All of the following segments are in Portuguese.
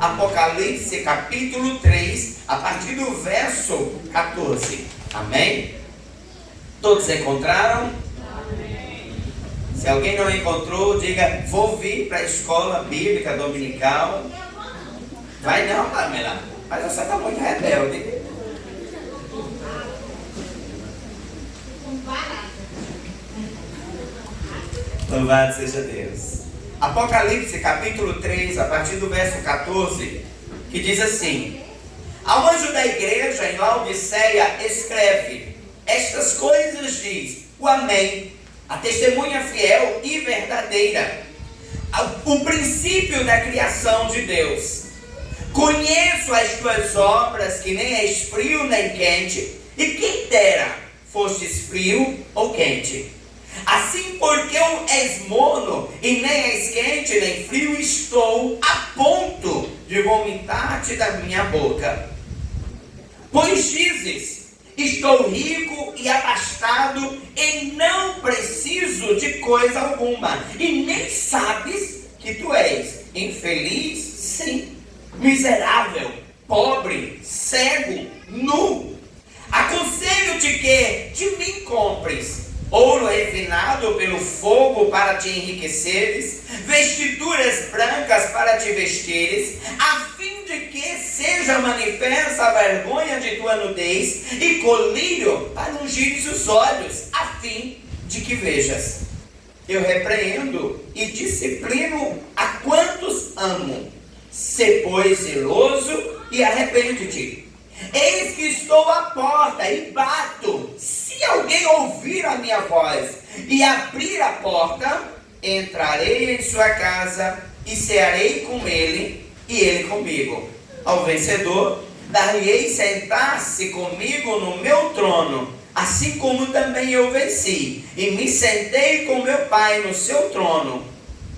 Apocalipse capítulo 3, a partir do verso 14. Amém? Todos encontraram? Amém. Se alguém não encontrou, diga: vou vir para a escola bíblica dominical. Vai não, Pamela, mas você está muito rebelde. Louvado seja Deus. Apocalipse capítulo 3, a partir do verso 14, que diz assim: ao anjo da igreja em Laodiceia escreve: estas coisas diz o Amém, a testemunha fiel e verdadeira, o princípio da criação de Deus. Conheço as tuas obras, que nem és frio nem quente, e quem dera fostes frio ou quente. Assim, porque és morno e nem és quente nem frio, estou a ponto de vomitar-te da minha boca. Pois dizes: estou rico e abastado e não preciso de coisa alguma, e nem sabes que tu és infeliz, sim, miserável, pobre, cego, nu. Aconselho-te que de mim compres ouro refinado pelo fogo para te enriqueceres, vestiduras brancas para te vestires, a fim de que seja manifesta a vergonha de tua nudez, e colírio para ungires os olhos, a fim de que vejas. Eu repreendo e disciplino a quantos amo. Sê, pois, zeloso e arrepende-te. Eis que estou à porta e bato. Se alguém ouvir a minha voz e abrir a porta, entrarei em sua casa e cearei com ele e ele comigo. Ao vencedor, dar-lhe-ei sentar-se comigo no meu trono, assim como também eu venci e me sentei com meu Pai no seu trono.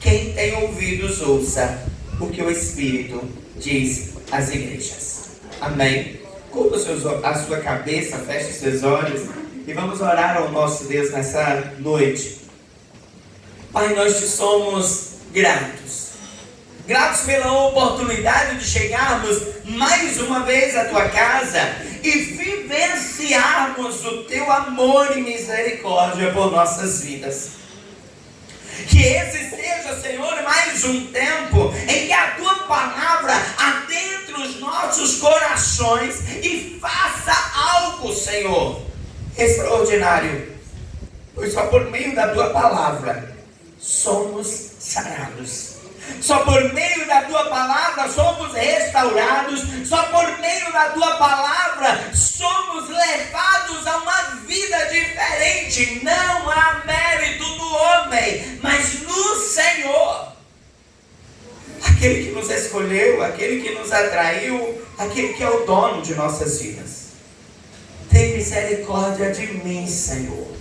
Quem tem ouvidos, ouça o que o Espírito diz às igrejas. Amém. Curva a sua cabeça, feche seus olhos e vamos orar ao nosso Deus nessa noite. Pai, nós te somos gratos. Gratos pela oportunidade de chegarmos mais uma vez à tua casa e vivenciarmos o teu amor e misericórdia por nossas vidas. Que esse seja, Senhor, mais um tempo em que a tua palavra adentre os nossos corações e faça algo, Senhor, extraordinário. Pois só por meio da tua palavra somos sarados. Só por meio da tua palavra somos restaurados. Só por meio da tua palavra somos levados a uma vida diferente. Não há mérito no homem, mas no Senhor. Aquele que nos escolheu, aquele que nos atraiu, aquele que é o dono de nossas vidas. Tem misericórdia de mim, Senhor.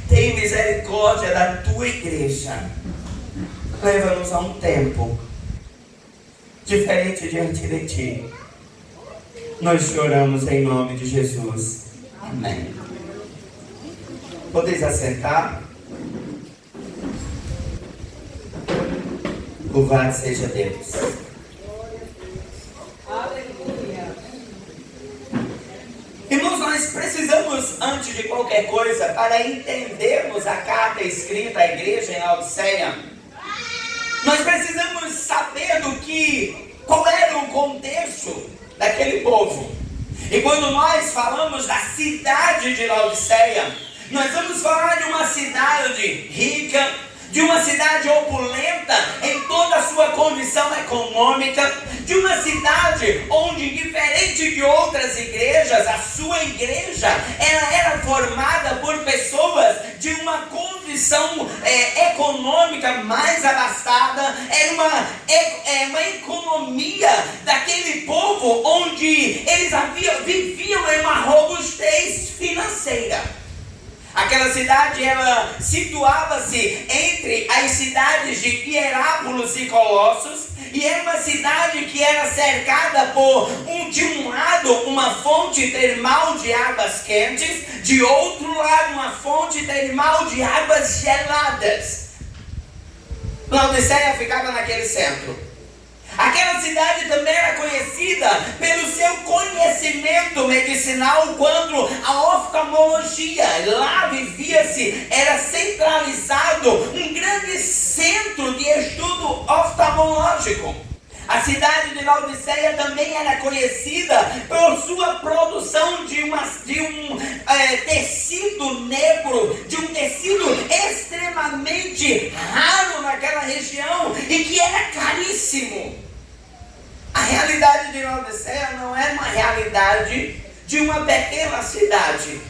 Tem misericórdia da tua igreja. Leva-nos a um tempo diferente diante de ti. Nós te oramos em nome de Jesus. Amém. Podeis assentar? Louvado seja Deus. Aleluia. Irmãos, nós precisamos, antes de qualquer coisa, para entendermos a carta escrita à igreja em Laodiceia, nós precisamos saber qual era o contexto daquele povo. E quando nós falamos da cidade de Laodiceia, nós vamos falar de uma cidade rica, de uma cidade opulenta em toda a sua condição econômica, de uma cidade onde, diferente de outras igrejas, a sua igreja ela era formada por pessoas de uma condição econômica mais abastada. Era uma economia daquele povo onde eles viviam em uma robustez financeira. Aquela cidade, ela situava-se entre as cidades de Hierápolis e Colossos, e era uma cidade que era cercada por, de um lado, uma fonte termal de águas quentes, de outro lado, uma fonte termal de águas geladas. Laodiceia ficava naquele centro. Aquela cidade também era conhecida pelo seu conhecimento medicinal quanto à oftalmologia. Lá vivia-se, era centralizado um grande centro de estudo oftalmológico. A cidade de Laodiceia também era conhecida por sua produção de um tecido negro, de um tecido extremamente raro naquela região e que era caríssimo. A realidade de Laodiceia não é uma realidade de uma pequena cidade,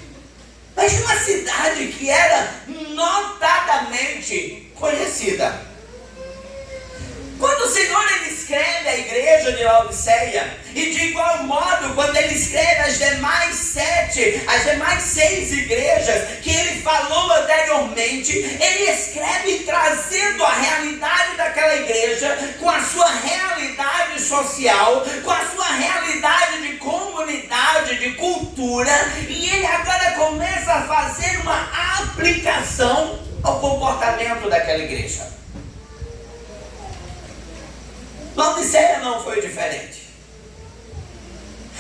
mas de uma cidade que era notadamente conhecida. Quando o Senhor ele escreve a igreja de Laodiceia, e de igual modo, quando ele escreve as demais 6 igrejas que ele falou anteriormente, ele escreve trazendo a realidade daquela igreja com a sua realidade social, com a sua realidade de comunidade, de cultura, e ele agora começa a fazer uma aplicação ao comportamento daquela igreja. Laodiceia não foi diferente.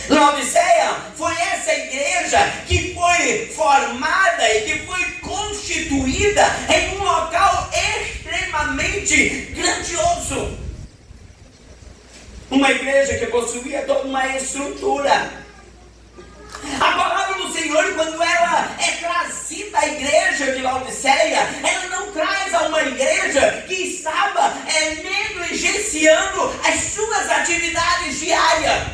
Laodiceia foi essa igreja que foi formada e que foi constituída em um local extremamente grandioso. Uma igreja que possuía toda uma estrutura. A palavra do Senhor, quando ela é trazida à igreja de Laodiceia, ela não traz a uma igreja que estava negligenciando as suas atividades diárias.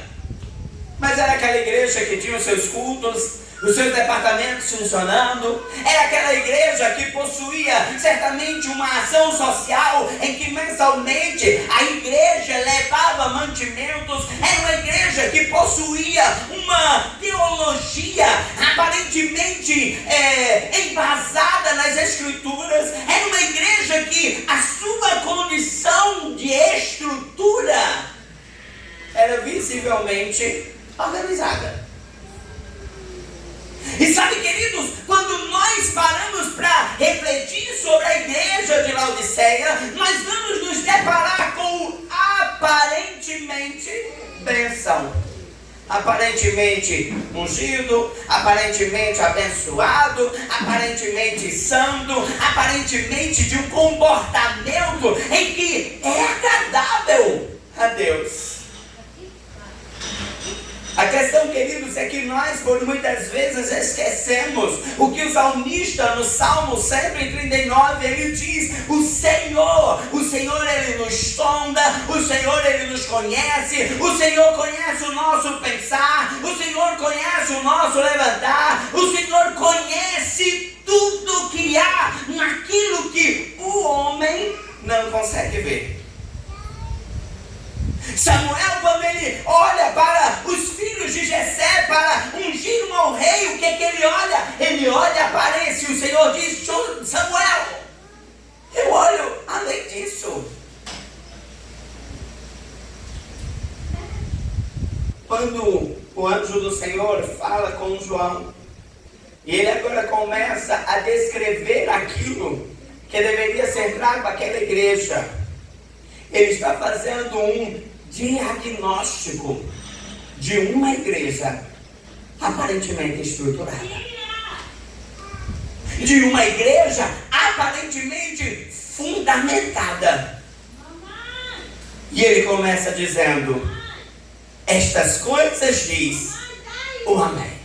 Mas era aquela igreja que tinha os seus cultos, os seus departamentos funcionando. Era aquela igreja que possuía certamente uma ação social em que mensalmente a igreja levava mantimentos. Era uma igreja que possuía uma teologia aparentemente embasada nas escrituras. Era uma igreja que a sua condição de estrutura era visivelmente organizada. E sabe, queridos, quando nós paramos para refletir sobre a igreja de Laodiceia, nós vamos nos deparar com o aparentemente bênção, aparentemente ungido, aparentemente abençoado, aparentemente santo, aparentemente de um comportamento em que é agradável a Deus. A questão, queridos, é que nós, por muitas vezes, esquecemos o que o salmista, no Salmo 139, ele diz: o Senhor, ele nos sonda, o Senhor, ele nos conhece, o Senhor conhece o nosso pensar, o Senhor conhece o nosso levantar, o Senhor conhece tudo que há naquilo que o homem não consegue ver. Samuel, quando ele olha para os filhos de Jessé para ungir um ao rei, o que ele olha? Ele olha a aparência. O Senhor diz: Samuel, eu olho além disso. Quando o anjo do Senhor fala com João, e ele agora começa a descrever aquilo que deveria ser trago àquela igreja, ele está fazendo um diagnóstico de uma igreja aparentemente estruturada, de uma igreja aparentemente fundamentada. E ele começa dizendo: estas coisas diz o Amém.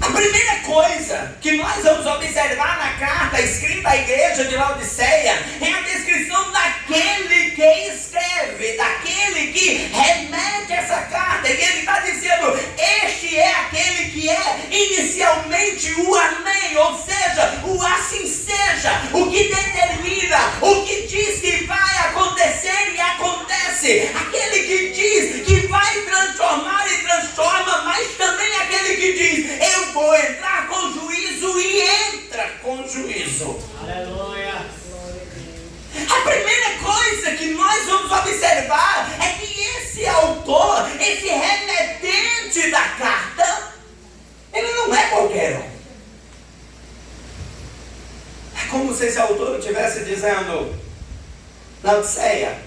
A primeira coisa que nós vamos observar na carta escrita à igreja de Laodiceia é a descrição daquele que escreve, daquele que remete essa carta. E ele está dizendo: este é aquele que é inicialmente o Amém, ou seja, o assim seja, o que determina, o que diz que vai acontecer e acontece, aquele que diz que vai transformar e transforma, mas também aquele que diz: eu vou entrar com juízo e entra com juízo. Aleluia. A primeira coisa que nós vamos observar é que esse autor, esse remetente da carta, ele não é qualquer um. É como se esse autor estivesse dizendo: Laodiceia,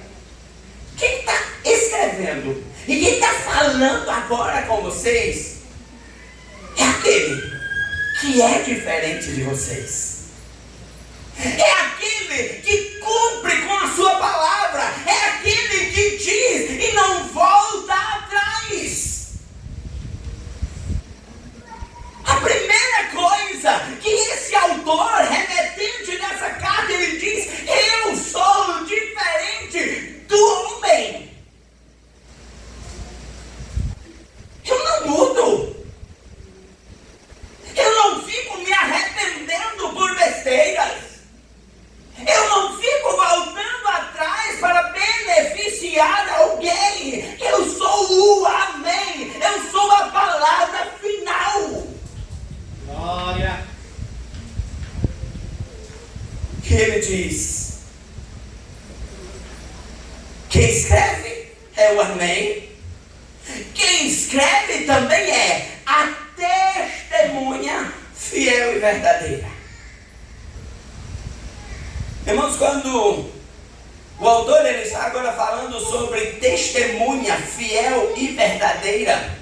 escrevendo e quem está falando agora com vocês é aquele que é diferente de vocês. É aquele que cumpre com a sua palavra. É aquele que diz e não volta atrás. A primeira coisa que esse autor, remetente nessa carta, ele diz: eu sou diferente do homem. Eu não mudo. Eu não fico me arrependendo por besteiras. Eu não fico voltando atrás para beneficiar alguém. Eu sou o amém. Eu sou a palavra final. Glória. Que ele diz: quem escreve é o amém. Quem escreve também é a testemunha fiel e verdadeira. Irmãos, quando o autor ele está agora falando sobre testemunha fiel e verdadeira,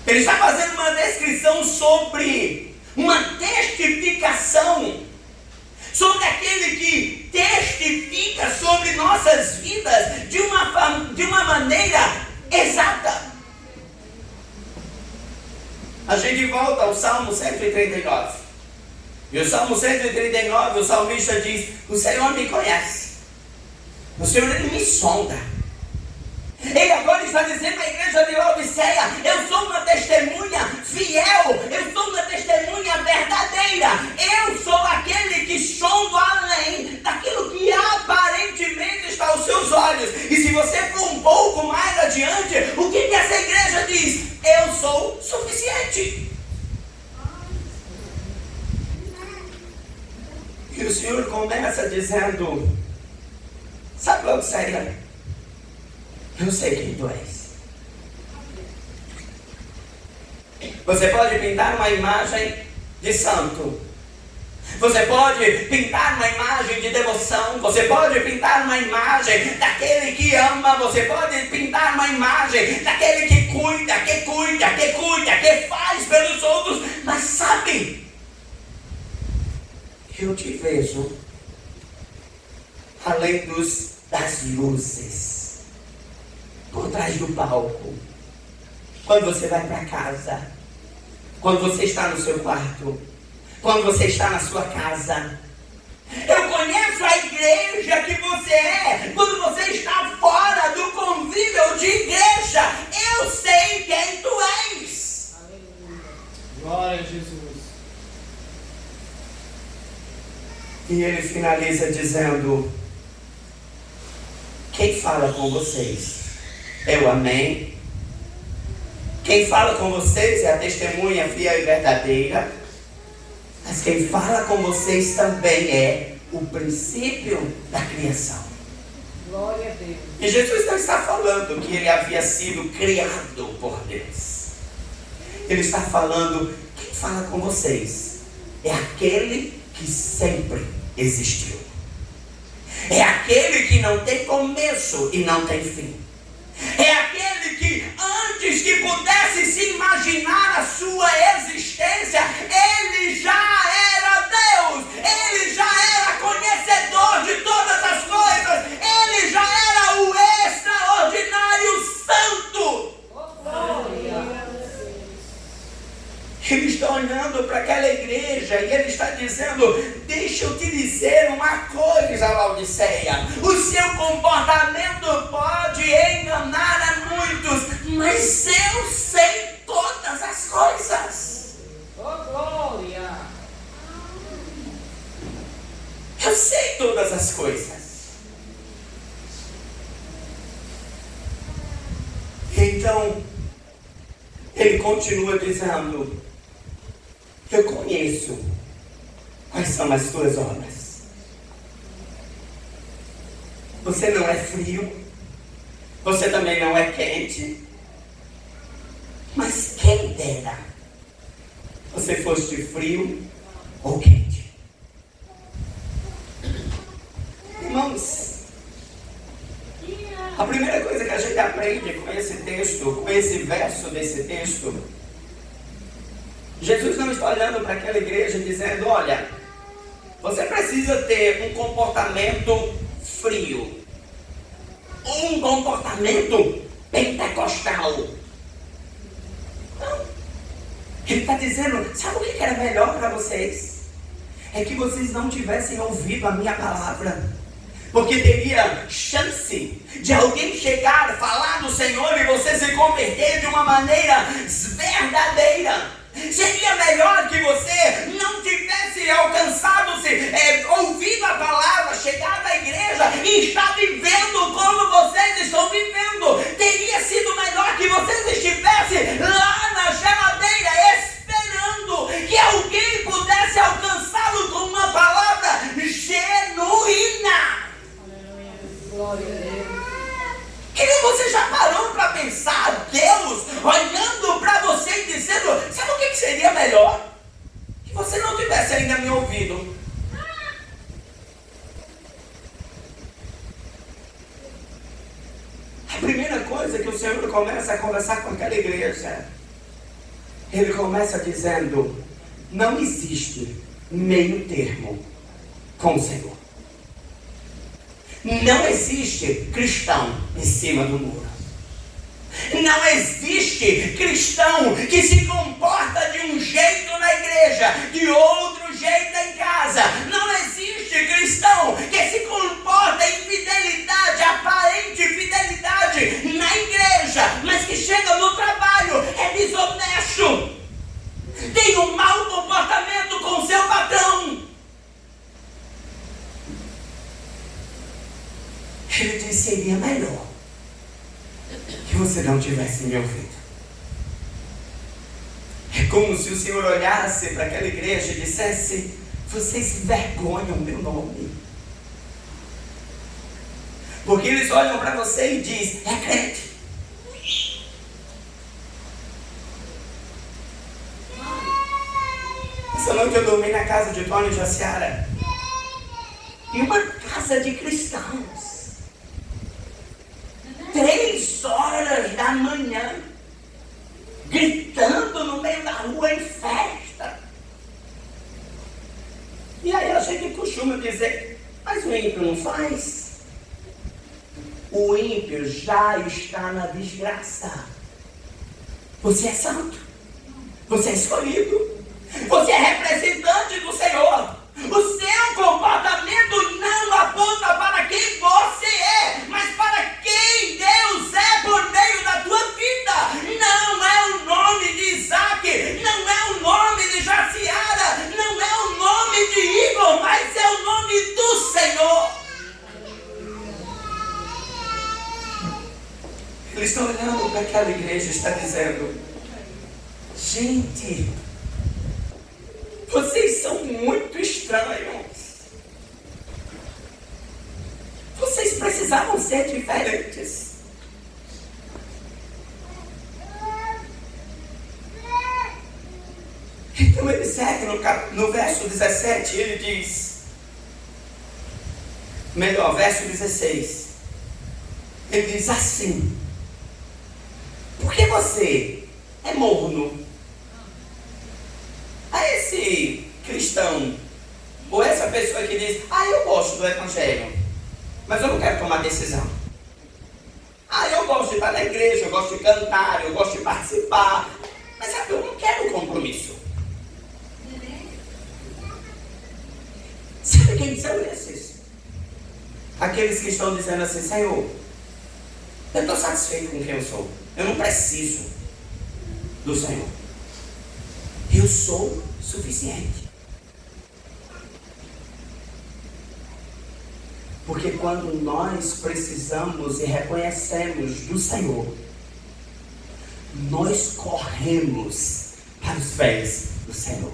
ele está fazendo uma descrição sobre uma testificação, sobre aquele que testifica sobre nossas vidas de uma maneira exata. A gente volta ao Salmo 139. E o Salmo 139, o salmista diz: o Senhor me conhece. O Senhor ele me sonda. Ele agora está dizendo à igreja de Laodiceia: eu sou uma testemunha fiel, eu sou uma testemunha verdadeira, eu sou aquele que sondo além daquilo que aparentemente está aos seus olhos. E se você for um pouco mais adiante, o que essa igreja diz? Eu sou suficiente. E o Senhor começa dizendo: sabe, Laodiceia, eu sei quem tu és. Você pode pintar uma imagem de santo. Você pode pintar uma imagem de devoção. Você pode pintar uma imagem daquele que ama. Você pode pintar uma imagem daquele que cuida, que faz pelos outros. Mas sabe, eu te vejo além das luzes, por trás do palco. Quando você vai para casa, quando você está no seu quarto, quando você está na sua casa. Eu conheço a igreja que você é quando você está fora do convívio de igreja. Eu sei quem tu és. Aleluia. Glória a Jesus. E ele finaliza dizendo: quem fala com vocês é o amém. Quem fala com vocês é a testemunha fiel e verdadeira. Mas quem fala com vocês também é o princípio da criação. Glória a Deus. E Jesus não está falando que ele havia sido criado por Deus. Ele está falando: quem fala com vocês é aquele que sempre existiu. É aquele que não tem começo e não tem fim. É aquele que antes que pudesse se imaginar a sua existência, ele já era Deus. Ele já era conhecedor de todas as coisas. Ele já era o extraordinário santo. Ele está olhando para aquela igreja e ele está dizendo: deixa eu te dizer uma coisa, Laodiceia. O seu comportamento pode enganar a muitos, mas eu sei todas as coisas. Oh, glória. Eu sei todas as coisas. Então, ele continua dizendo: eu conheço quais são as tuas obras. Você não é frio, você também não é quente, mas quem dera você fosse frio ou quente. Irmãos, a esse texto, com esse verso desse texto, Jesus não está olhando para aquela igreja dizendo: olha, você precisa ter um comportamento frio, um comportamento pentecostal. Não. Ele está dizendo: sabe o que era melhor para vocês? É que vocês não tivessem ouvido a minha palavra. Porque teria chance de alguém chegar, falar do Senhor e você se converter de uma maneira verdadeira. Seria melhor que você não tivesse ouvido a palavra, chegado à igreja e está vivendo como vocês estão vivendo. Teria sido melhor que vocês estivessem lá na geladeira esperando que alguém pudesse alcançá-lo com uma palavra genuína. Glória a Deus. Querido, você já parou para pensar Deus olhando para você e dizendo: sabe o que seria melhor? Que você não tivesse ainda me ouvido. A primeira coisa que o Senhor começa a conversar com aquela igreja, Ele começa dizendo: não existe meio termo com o Senhor. Não existe cristão em cima do muro. Não existe cristão que se comporta de um jeito na igreja, de outro jeito em casa. Não existe cristão que se comporta em fidelidade, aparente fidelidade na igreja, mas que chega no trabalho, é desonesto, tem um mau comportamento com seu patrão. Ele disse: seria melhor que você não tivesse me ouvido. É como se o Senhor olhasse para aquela igreja e dissesse: vocês envergonham meu nome. Porque eles olham para você e dizem: é crente. Essa noite eu dormi na casa de Tony e Jaciara, em uma casa de cristãos. 3 horas da manhã, gritando no meio da rua em festa. E aí a gente costuma dizer: mas o ímpio não faz. O ímpio já está na desgraça. Você é santo, você é escolhido, você é representante do Senhor. O seu comportamento não aponta para quem você é, mas para quem Deus é por meio da tua vida. Não é o nome de Isaac, não é o nome de Jaciara, não é o nome de Igor, mas é o nome do Senhor. Eles estão olhando para aquela igreja e está dizendo: gente, vocês são muito estranhos. Vocês precisavam ser diferentes. Então ele segue no verso 17, ele diz, verso 16. Ele diz assim: porque você é morno. A esse cristão, ou essa pessoa que diz: eu gosto do evangelho, mas eu não quero tomar decisão. Eu gosto de estar na igreja, eu gosto de cantar, eu gosto de participar, mas sabe, eu não quero compromisso. Sabe quem são esses? Aqueles que estão dizendo assim: Senhor, eu estou satisfeito com quem eu sou, eu não preciso do Senhor. Eu sou suficiente. Porque quando nós precisamos e reconhecemos do Senhor, nós corremos para os pés do Senhor.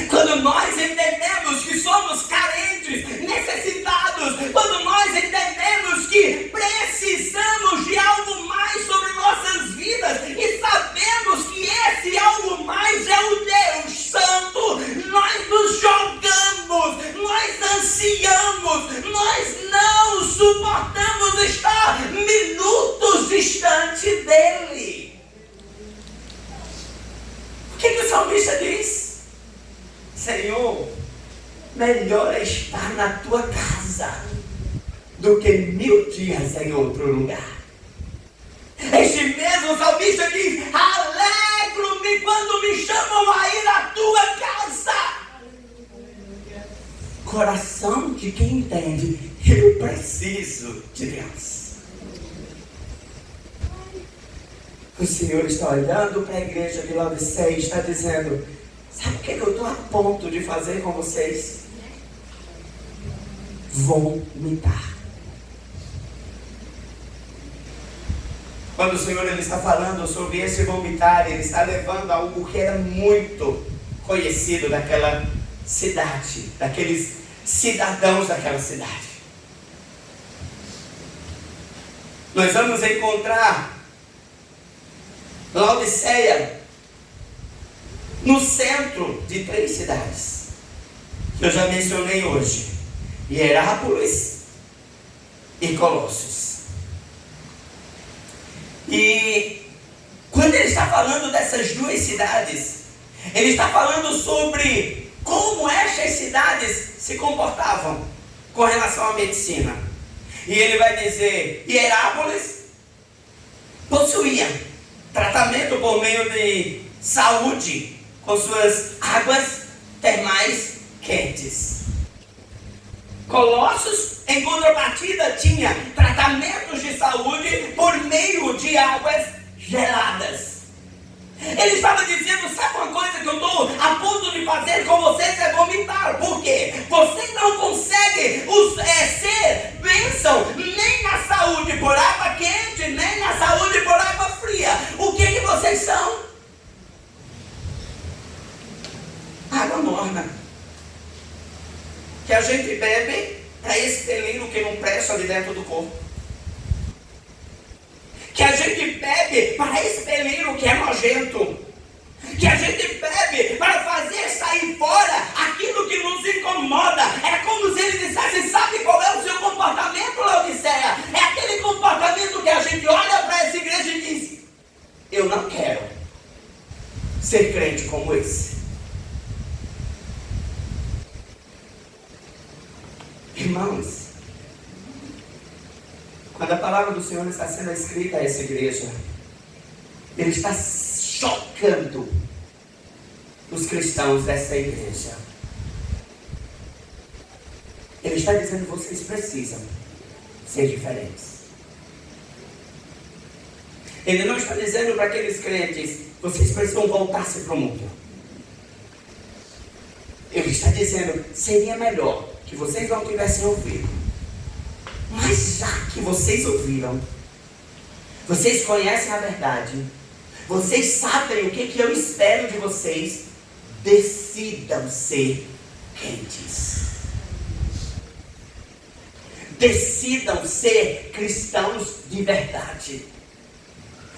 Quando nós entendemos que somos carentes, necessitados, quando nós entendemos que precisamos de algo mais sobre nossas vidas e sabemos que esse algo mais é o Deus Santo, nós nos jogamos, nós ansiamos, nós não suportamos estar minutos diante dele. O que o salmista diz? Senhor, melhor é estar na tua casa do que 1000 dias em outro lugar. Este mesmo salmista diz: alegro-me quando me chamam a ir à tua casa. Coração de quem entende, eu preciso de Deus. O Senhor está olhando para a igreja de Laodiceia e está dizendo: sabe o que eu estou a ponto de fazer com vocês? Vomitar. Quando o Senhor ele está falando sobre esse vomitar, ele está levando algo que era muito conhecido daquela cidade, daqueles cidadãos daquela cidade. Nós vamos encontrar Laodiceia no centro de 3 cidades que eu já mencionei hoje: Hierápolis e Colossos. E quando ele está falando dessas 2 cidades, ele está falando sobre como estas cidades se comportavam com relação à medicina. E ele vai dizer: Hierápolis possuía tratamento por meio de saúde, com suas águas termais quentes. Colossos, em contrapartida, tinha tratamentos de saúde por meio de águas geladas. Ele estava dizendo: sabe uma coisa que eu estou a ponto de fazer com vocês é vomitar. Por quê? Vocês não conseguem ser bênção nem na saúde por água quente, nem na saúde por água fria. O que vocês são? Água morna, que a gente bebe para expelir o que não presta de dentro do corpo. Que a gente bebe para expelir o que é nojento. Que a gente bebe para fazer sair fora aquilo que nos incomoda. É como se ele dissesse: sabe qual é o seu comportamento, Laodiceia? É aquele comportamento que a gente olha para essa igreja e diz: eu não quero ser crente como esse. Irmãos, quando a palavra do Senhor está sendo escrita a essa igreja, ele está chocando os cristãos dessa igreja. Ele está dizendo: vocês precisam ser diferentes. Ele não está dizendo para aqueles crentes: vocês precisam voltar-se para o mundo. Ele está dizendo: seria melhor que vocês não tivessem ouvido, mas já que vocês ouviram, vocês conhecem a verdade, vocês sabem o que eu espero de vocês, decidam ser crentes. Decidam ser cristãos de verdade.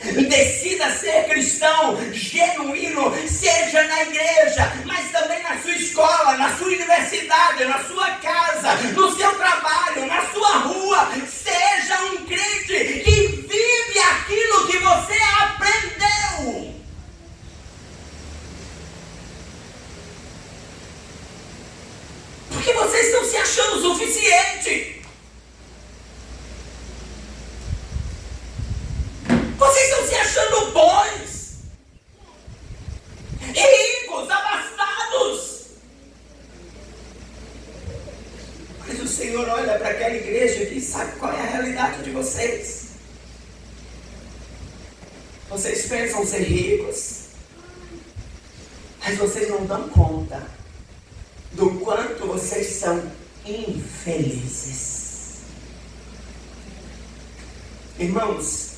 Decida ser cristão genuíno, seja na igreja, mas também na sua escola, na sua universidade, na sua casa, no seu trabalho, na sua rua. Seja um crente que vive aquilo que você aprendeu. Porque vocês estão se achando suficiente. Vocês estão se achando bons, ricos, abastados. Mas o Senhor olha para aquela igreja e sabe qual é a realidade de vocês. Vocês pensam ser ricos, mas vocês não dão conta do quanto vocês são infelizes. Irmãos,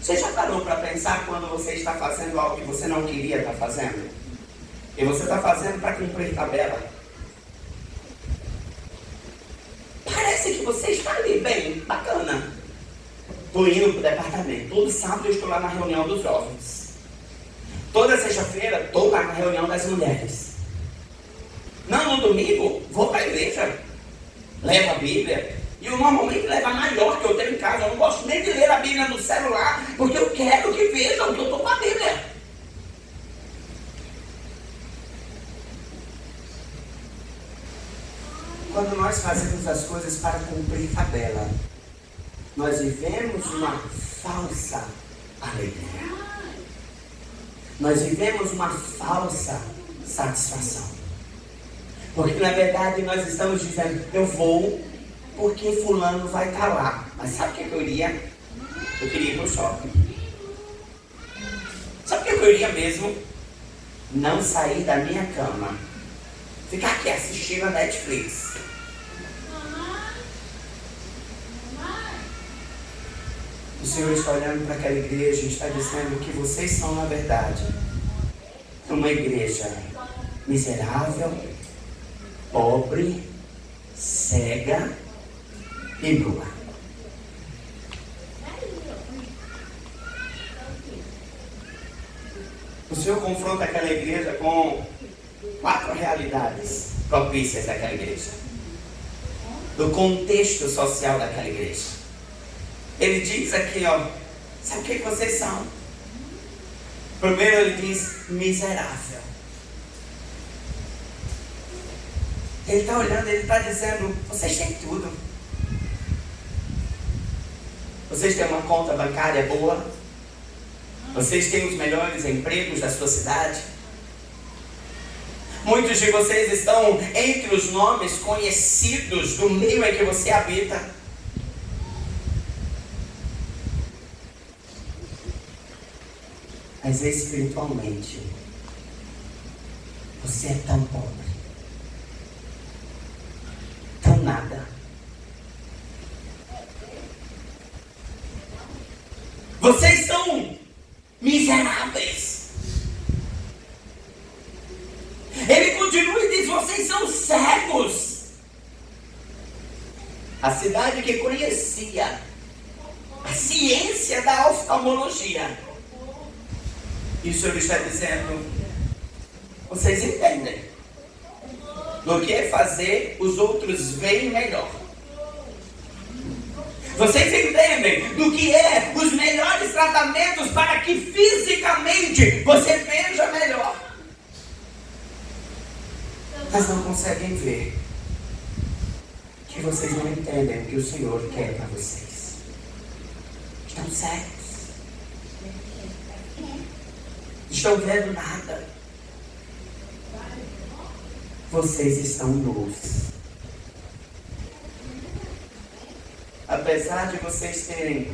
você já parou para pensar quando você está fazendo algo que você não queria estar fazendo? E você está fazendo para cumprir tabela? Parece que você está ali bem, bacana. Estou indo para o departamento. Todo sábado eu estou lá na reunião dos jovens. Toda sexta-feira estou lá na reunião das mulheres. Não, no domingo vou para a igreja. Levo a Bíblia. E eu normalmente levo a maior que eu tenho em casa. Eu não gosto nem de ler a Bíblia no celular, porque eu quero que vejam que eu estou com a Bíblia. Quando nós fazemos as coisas para cumprir tabela, nós vivemos uma falsa alegria. Nós vivemos uma falsa satisfação. Porque na verdade nós estamos dizendo, eu vou porque fulano vai estar lá. Mas sabe o que eu iria? Eu queria ir para o shopping. Sabe o que eu iria mesmo? Não sair da minha cama. Ficar aqui assistindo a Netflix. O Senhor está olhando para aquela igreja e está dizendo que vocês são, na verdade, uma igreja miserável, pobre, cega e nua. O Senhor confronta aquela igreja com 4 realidades propícias daquela igreja, do contexto social daquela igreja. Ele diz aqui, ó, sabe o que vocês são? Primeiro ele diz, miserável. Ele está olhando, ele está dizendo, vocês têm tudo. Vocês têm uma conta bancária boa. Vocês têm os melhores empregos da sua cidade. Muitos de vocês estão entre os nomes conhecidos do meio em que você habita. Mas espiritualmente, você é tão pobre, tão nada. Vocês são miseráveis. Ele continua e diz, vocês são cegos. A cidade que conhecia a ciência da oftalmologia. E o Senhor está dizendo, vocês entendem do que é fazer os outros verem melhor. Vocês entendem do que é os melhores tratamentos para que fisicamente você veja melhor. Mas não conseguem ver que vocês não entendem o que o Senhor quer para vocês. Estão cegos. Estão vendo nada. Vocês estão nus. Apesar de vocês terem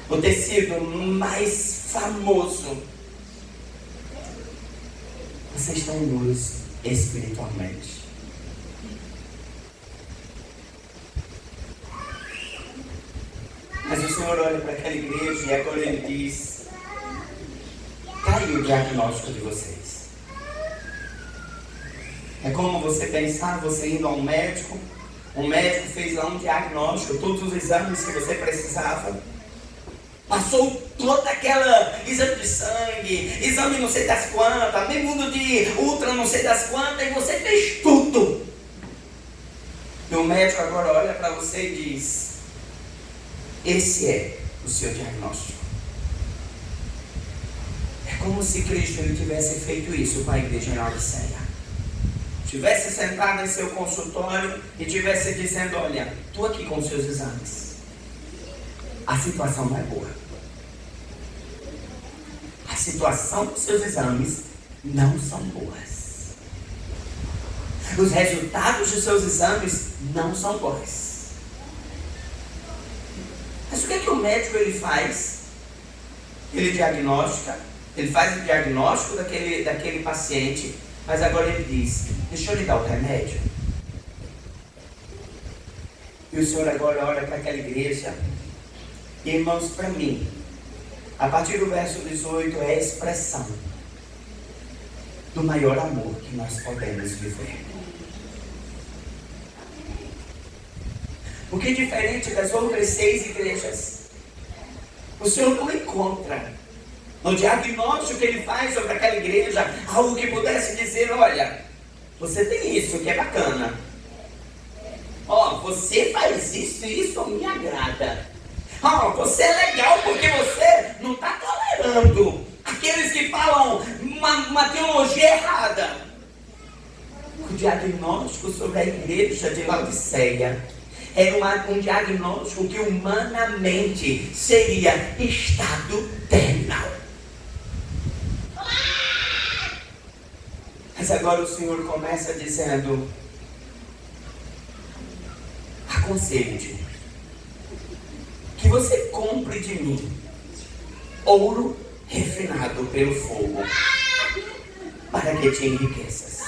o tecido mais famoso, vocês estão nus espiritualmente. Mas o Senhor olha para aquela igreja e agora Ele diz, está aí o diagnóstico de vocês. É como você pensar, você indo a um médico fez lá um diagnóstico, todos os exames que você precisava. Passou toda aquela exame de sangue, exame não sei das quantas, nem mundo de ultra não sei das quantas, e você fez tudo. E o médico agora olha para você e diz, esse é o seu diagnóstico. É como se Cristo ele tivesse feito isso com a igreja em Laodiceia. Tivesse sentado em seu consultório e tivesse dizendo, olha, estou aqui com os seus exames. A situação não é boa. A situação dos seus exames não são boas. Os resultados dos seus exames não são bons. Mas o que é que o médico ele faz? Ele diagnostica, ele faz o diagnóstico daquele paciente, mas agora ele diz, deixa eu lhe dar o remédio. E o Senhor agora olha para aquela igreja. Irmãos, para mim, a partir do verso 18 é a expressão do maior amor que nós podemos viver. Porque diferente das outras 6 igrejas, o Senhor não encontra no diagnóstico que Ele faz sobre aquela igreja algo que pudesse dizer, olha, você tem isso que é bacana. Ó, você faz isso e isso me agrada. Você é legal porque você não está tolerando aqueles que falam uma teologia errada. O diagnóstico sobre a igreja de Laodiceia era um diagnóstico que humanamente seria estado terminal. Mas agora o Senhor começa dizendo: aconselho-te que você compre de mim ouro refinado pelo fogo, para que te enriqueças.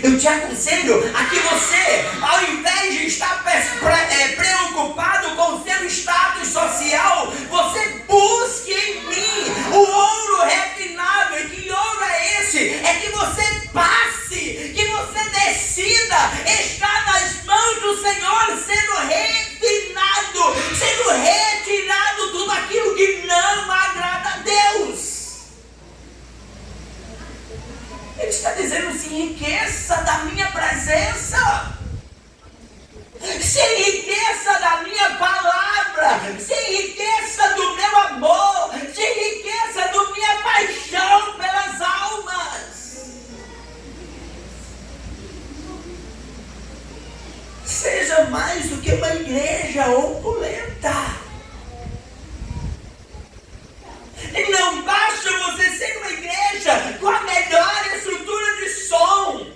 Eu te aconselho a que você, ao invés de estar preocupado com o seu status social, você busque em mim o ouro refinado. E que ouro é esse? É que você passe, que você decida estar nas mãos do Senhor, sendo refinado, sendo retirado tudo aquilo que não agrada a Deus. Ele está dizendo: se enriqueça da minha presença, se enriqueça da minha palavra, se enriqueça do meu amor, se enriqueça da minha paixão pelas almas. Seja mais do que uma igreja opulenta. E não basta você ser uma igreja com a melhor estrutura de som,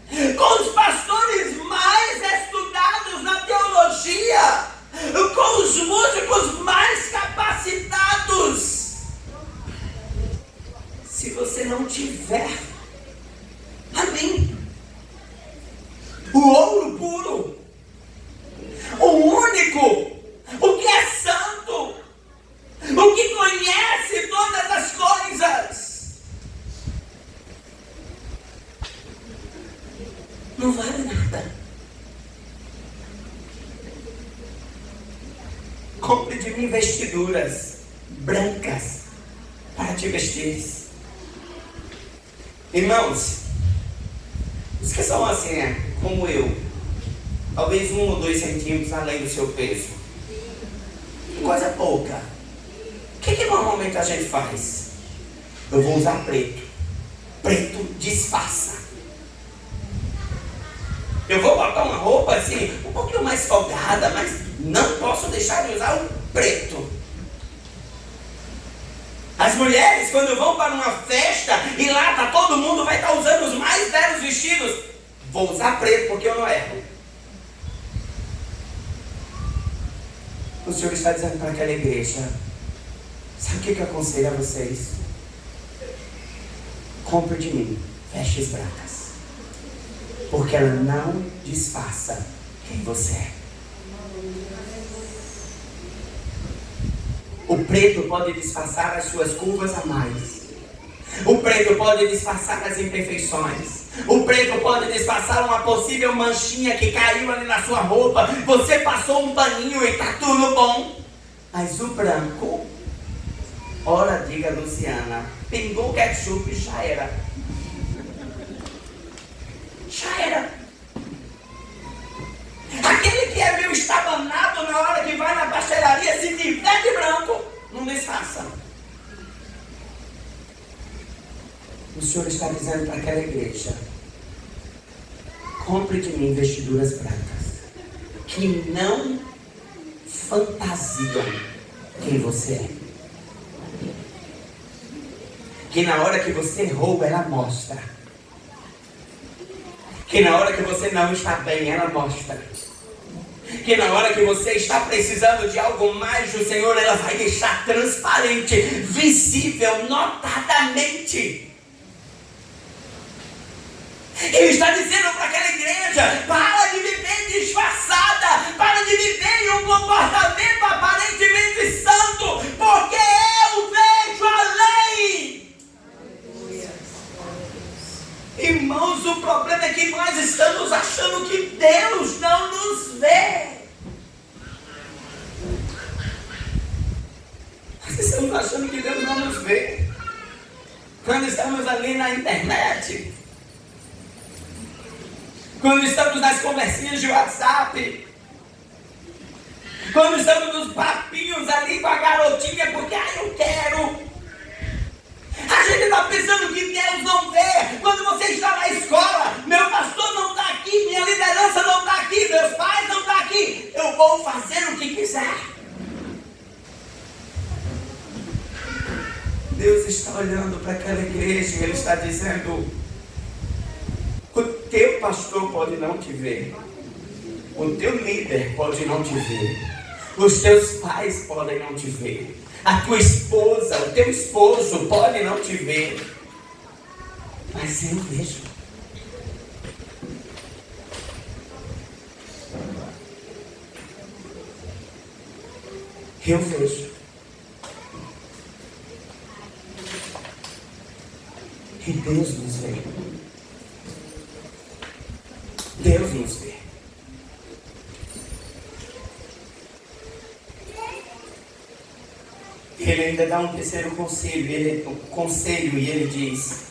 com os pastores mais estudados na teologia, com os músicos mais capacitados. Se você não tiver, amém, o ouro puro, o único, o que é santo, o que conhece todas as coisas, não vale nada. Compre de mim vestiduras brancas para te vestir. Irmãos, os que são assim, como eu, talvez 1 ou 2 centímetros além do seu peso, coisa pouca. O que normalmente a gente faz? Eu vou usar preto. Preto disfarça. Eu vou botar uma roupa assim, um pouquinho mais folgada, mas não posso deixar de usar o preto. As mulheres, quando vão para uma festa e lá tá todo mundo, vai estar usando os mais belos vestidos, vou usar preto porque eu não erro. O Senhor está dizendo para aquela igreja: sabe o que eu aconselho a vocês? Compre de mim vestes brancas, porque ela não disfarça quem você é. O preto pode disfarçar as suas curvas a mais. O preto pode disfarçar as imperfeições. O preto pode disfarçar uma possível manchinha que caiu ali na sua roupa. Você passou um paninho e está tudo bom. Mas o branco, ora diga Luciana, pingou ketchup e já era. Já era. Aquele que é meio estabanado na hora que vai na pastelaria, se tiver de branco, não disfarça. O Senhor está dizendo para aquela igreja: compre de mim vestiduras brancas, que não fantasiam quem você é. Que na hora que você rouba, ela mostra. Que na hora que você não está bem, ela mostra. Que na hora que você está precisando de algo mais do Senhor, ela vai deixar transparente, visível, notadamente. Ele está dizendo para aquela igreja: para de viver disfarçada, para de viver em um comportamento aparentemente santo, porque eu vejo além. Irmãos, o problema é que nós estamos achando que Deus não nos vê. Nós estamos achando que Deus não nos vê. Quando estamos ali na internet, quando estamos nas conversinhas de WhatsApp, quando estamos nos papinhos ali com a garotinha, porque eu quero. A gente está pensando que Deus não vê. Quando você está na escola, meu pastor não está aqui, minha liderança não está aqui, meus pais não estão aqui, eu vou fazer o que quiser. Deus está olhando para aquela igreja e Ele está dizendo: o teu pastor pode não te ver, o teu líder pode não te ver, os teus pais podem não te ver, a tua esposa, o teu esposo pode não te ver, mas eu vejo. Eu vejo. E Deus nos vê. Deus nos vê. Ele ainda dá um terceiro conselho, e ele diz: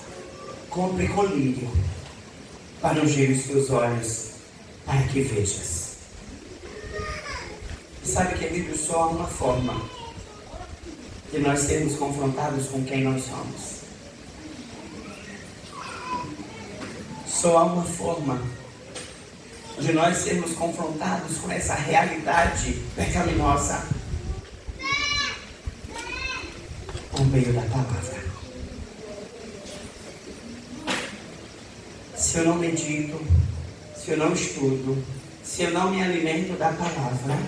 compre colírio para ungir os teus olhos, para que vejas. Sabe, querido, só há uma forma de nós sermos confrontados com quem nós somos. Só há uma forma de nós sermos confrontados com essa realidade pecaminosa, por meio da palavra. Se eu não medito, se eu não estudo, se eu não me alimento da palavra,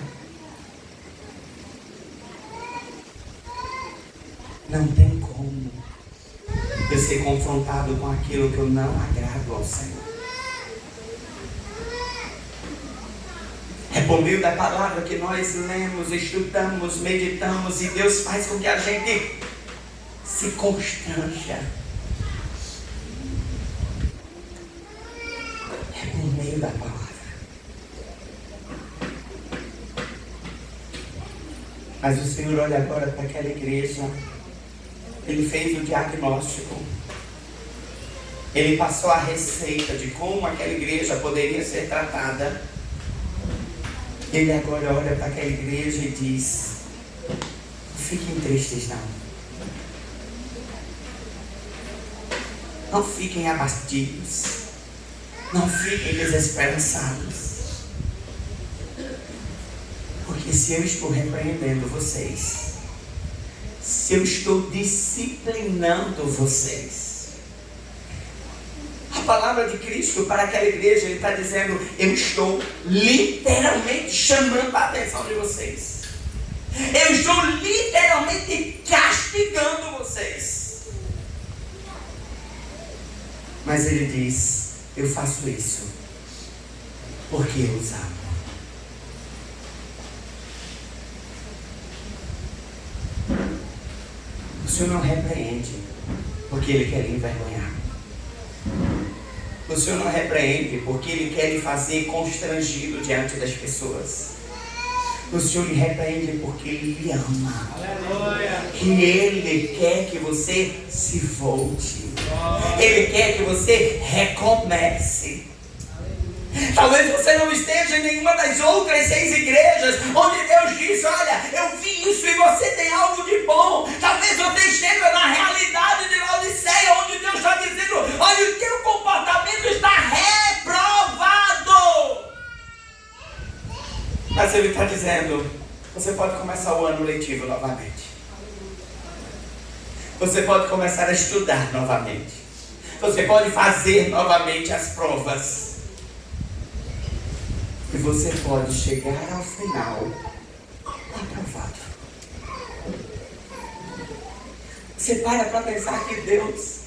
não tem como eu ser confrontado com aquilo que eu não agrado ao Senhor. É por meio da palavra que nós lemos, estudamos, meditamos, e Deus faz com que a gente se constranja. É por meio da palavra. Mas o Senhor olha agora para aquela igreja. Ele fez o diagnóstico. Ele passou a receita de como aquela igreja poderia ser tratada. Ele agora olha para aquela igreja e diz: não fiquem tristes não. Não fiquem abatidos. Não fiquem desesperançados. Porque se eu estou repreendendo vocês, se eu estou disciplinando vocês, a palavra de Cristo para aquela igreja, Ele está dizendo: eu estou literalmente chamando a atenção de vocês. Eu estou literalmente castigando vocês. Mas Ele diz: eu faço isso porque eu os amo. O Senhor não repreende porque Ele quer lhe envergonhar. O Senhor não repreende porque Ele quer lhe fazer constrangido diante das pessoas. O Senhor lhe repreende porque Ele lhe ama. Aleluia. E Ele quer que você se volte. Ele quer que você recomece. Talvez você não esteja em nenhuma das outras 6 igrejas onde Deus diz: olha, eu vi isso e você tem algo de bom. Talvez você esteja na realidade de Laodiceia, onde Deus está dizendo: olha, o teu comportamento está reprovado. Mas Ele está dizendo: você pode começar o ano letivo novamente. Você pode começar a estudar novamente. Você pode fazer novamente as provas. E você pode chegar ao final aprovado. Você para pensar que Deus,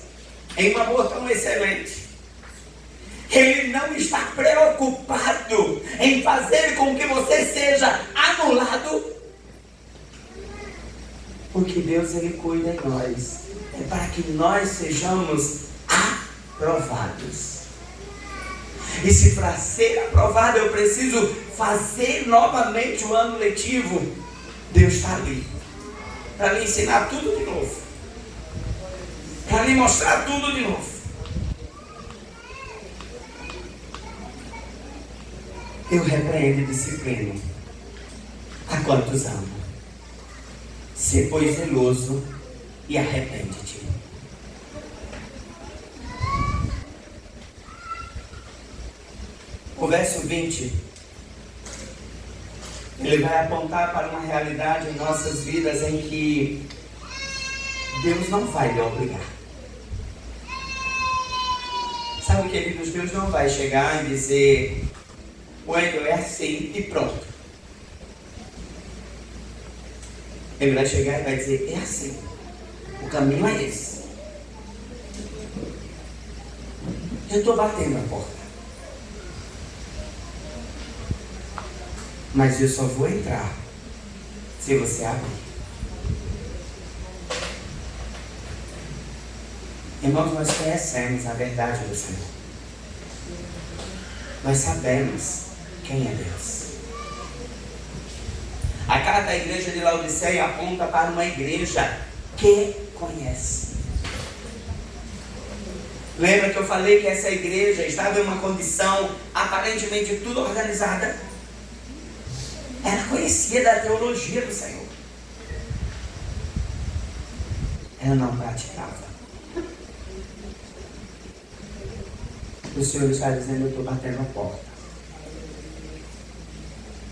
em um amor tão excelente, Ele não está preocupado em fazer com que você seja anulado. Porque Deus, Ele cuida de nós. É para que nós sejamos aprovados. E se para ser aprovado eu preciso fazer novamente o ano letivo, Deus está ali para lhe ensinar tudo de novo, para lhe mostrar tudo de novo. Eu repreendo e disciplino a quantos amo. Sê, pois, zeloso e arrepende-te. O verso 20, ele vai apontar para uma realidade em nossas vidas em que Deus não vai lhe obrigar. Sabe, queridos, Deus não vai chegar e dizer, Wendel, é assim e pronto. Ele vai chegar e vai dizer, é assim. O caminho é esse. Eu estou batendo a porta. Mas eu só vou entrar se você abrir. Irmãos, nós conhecemos a verdade do Senhor. Nós sabemos quem é Deus. A carta da igreja de Laodiceia aponta para uma igreja que conhece. Lembra que eu falei que essa igreja estava em uma condição aparentemente tudo organizada? Ela conhecia da teologia do Senhor. Ela não praticava. O Senhor está dizendo, eu estou batendo a porta.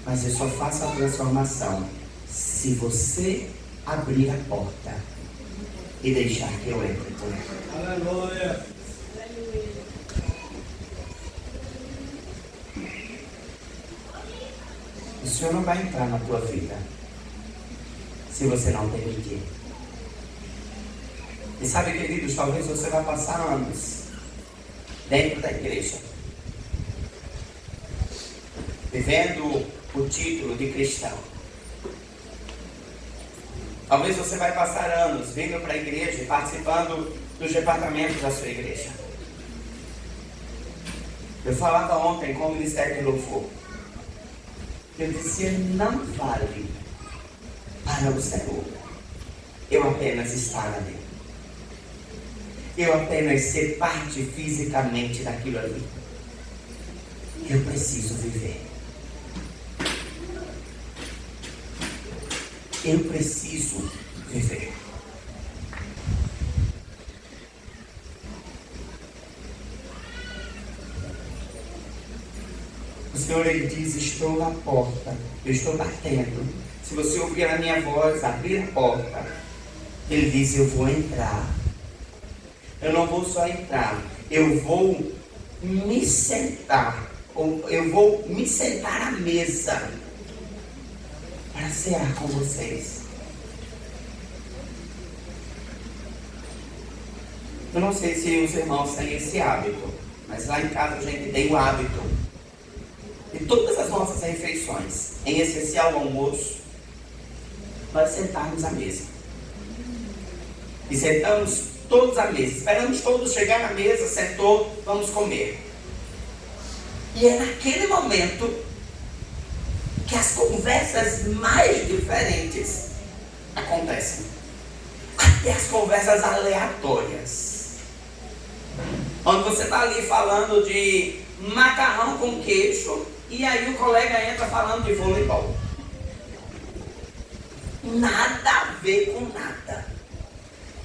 Mas eu só faço a transformação se você abrir a porta e deixar que eu entre por ela. Aleluia. O Senhor não vai entrar na tua vida se você não permitir. E sabe, queridos, talvez você vai passar anos dentro da igreja, vivendo o título de cristão. Talvez você vai passar anos vindo para a igreja e participando dos departamentos da sua igreja. Eu falava ontem com o Ministério de Louvor. Eu dizia, não vale para o Senhor eu apenas estar ali. Eu apenas ser parte fisicamente daquilo ali. Eu preciso viver. Eu preciso viver. O Senhor, Ele diz, estou na porta, eu estou batendo. Se você ouvir a minha voz, abrir a porta, Ele diz, eu vou entrar. Eu não vou só entrar, eu vou me sentar, ou eu vou me sentar à mesa para cear com vocês. Eu não sei se os irmãos têm esse hábito, mas lá em casa a gente tem o hábito de todas as nossas refeições, em especial o almoço, nós sentarmos à mesa. E sentamos todos à mesa, esperamos todos chegar na mesa, sentou, vamos comer. E é naquele momento que as conversas mais diferentes acontecem. Até as conversas aleatórias. Onde você está ali falando de macarrão com queijo, e aí o colega entra falando de voleibol. Nada a ver com nada.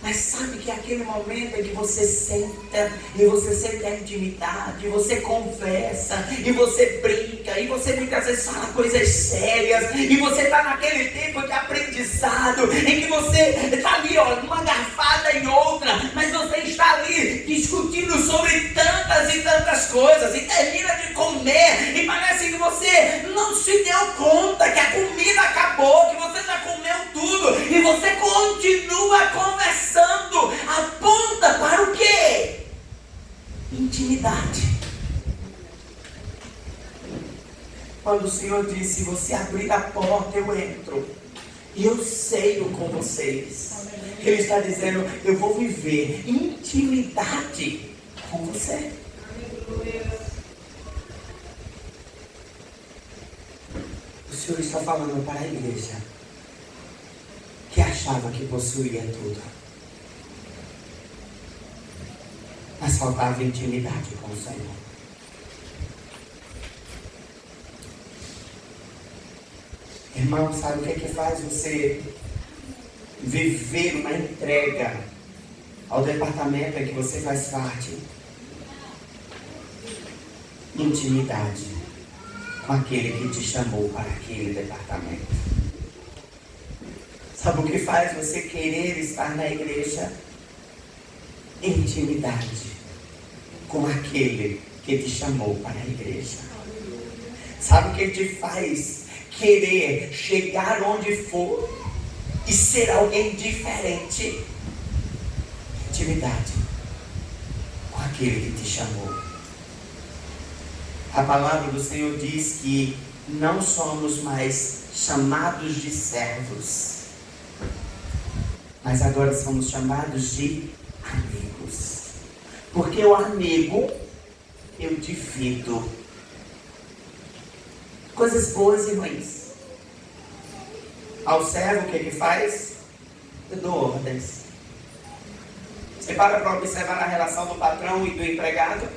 Mas sabe que é aquele momento em que você senta, e você sente a intimidade, e você conversa, e você brinca, e você muitas vezes fala coisas sérias, e você está naquele tempo de aprendizado, em que você está ali, ó, numa garfada em outra, mas você está ali discutindo sobre tantas e tantas coisas, e termina de comer, e parece que você não se deu conta que a comida acabou, que você já comeu tudo, e você continua conversando. Aponta para o quê? Intimidade. Quando o Senhor disse, se você abrir a porta, eu entro. E eu ceio com vocês. Ele está dizendo, eu vou viver intimidade com você. O Senhor está falando para a igreja que achava que possuía tudo. Mas faltava intimidade com o Senhor. Irmão, sabe o que é que faz você viver uma entrega ao departamento em que você faz parte? Intimidade com aquele que te chamou para aquele departamento. Sabe o que faz você querer estar na igreja? Intimidade com aquele que te chamou para a igreja. Sabe o que te faz querer chegar onde for e ser alguém diferente? Intimidade com aquele que te chamou. A palavra do Senhor diz que não somos mais chamados de servos, mas agora somos chamados de amigos. Porque o amigo, eu divido coisas boas e ruins. Ao servo, o que ele faz? Eu dou ordens. Você para observar a relação do patrão e do empregado?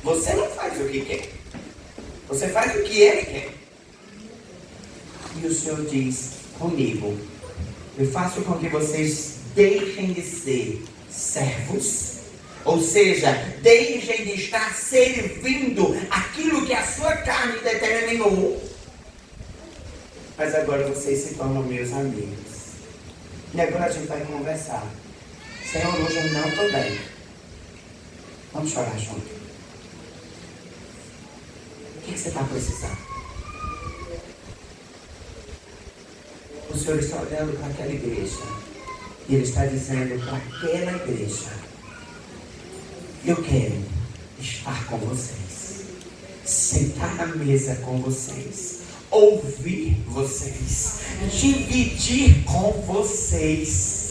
Você não faz o que quer. Você faz o que ele quer. E o Senhor diz comigo: eu faço com que vocês deixem de ser servos, ou seja, deixem de estar servindo aquilo que a sua carne determinou, mas agora vocês se tornam meus amigos. E agora a gente vai conversar. Senhor, hoje eu não estou bem. Vamos chorar junto. O que você está precisando? O Senhor está olhando para aquela igreja e Ele está dizendo para aquela igreja: eu quero estar com vocês, sentar na mesa com vocês, ouvir vocês, dividir com vocês.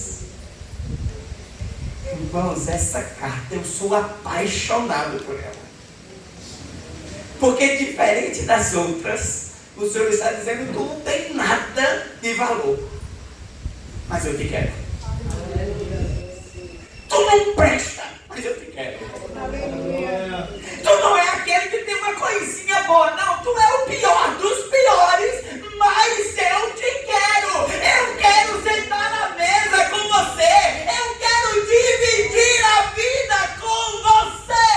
Irmãos, essa carta eu sou apaixonado por ela. Porque diferente das outras, o Senhor está dizendo: tu não tem nada de valor, mas eu te quero. Tu não presta, mas eu te quero. Tu não é aquele que tem uma coisinha boa, não. Tu é o pior dos piores, mas eu te quero. Eu quero sentar na mesa com você. Eu quero dividir a vida com você.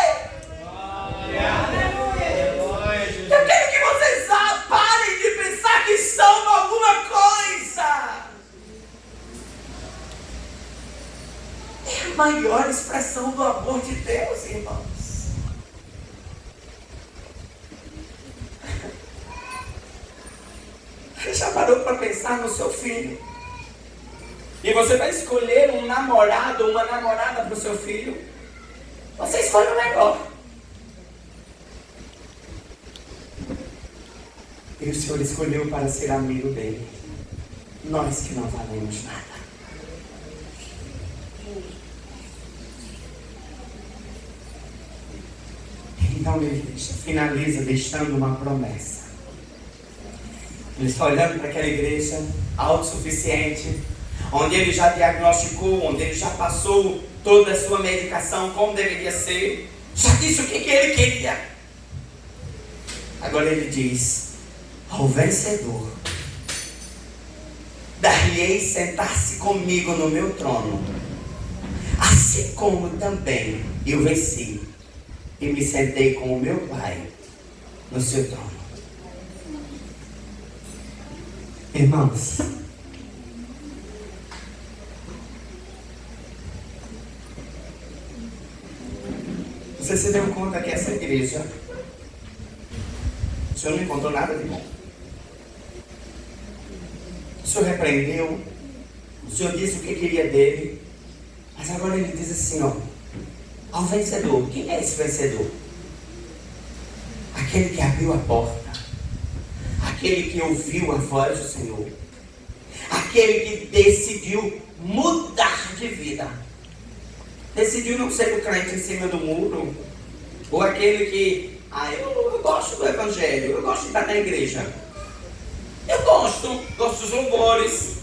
Eu quero que vocês parem de pensar que são alguma coisa. É a maior expressão do amor de Deus, irmãos. Você já parou para pensar no seu filho? E você vai escolher um namorado ou uma namorada para o seu filho? Você escolhe o melhor. E o Senhor escolheu para ser amigo dele. Nós que não valemos nada. Então ele finaliza deixando uma promessa. Ele está olhando para aquela igreja autossuficiente, onde ele já diagnosticou, onde ele já passou toda a sua medicação como deveria ser, já disse o que ele queria. Agora ele diz: ao vencedor dar-lhe-ei sentar-se comigo no meu trono, assim como também eu venci e me sentei com o meu Pai no seu trono. Irmãos, você se deu conta que essa igreja, o Senhor não encontrou nada de bom. O Senhor repreendeu, o Senhor disse o que queria dele, mas agora ele diz assim, ó: ao vencedor. Quem é esse vencedor? Aquele que abriu a porta, aquele que ouviu a voz do Senhor, aquele que decidiu mudar de vida, decidiu não ser o crente em cima do muro, ou aquele que, eu gosto do evangelho, eu gosto de estar na igreja, eu gosto dos louvores,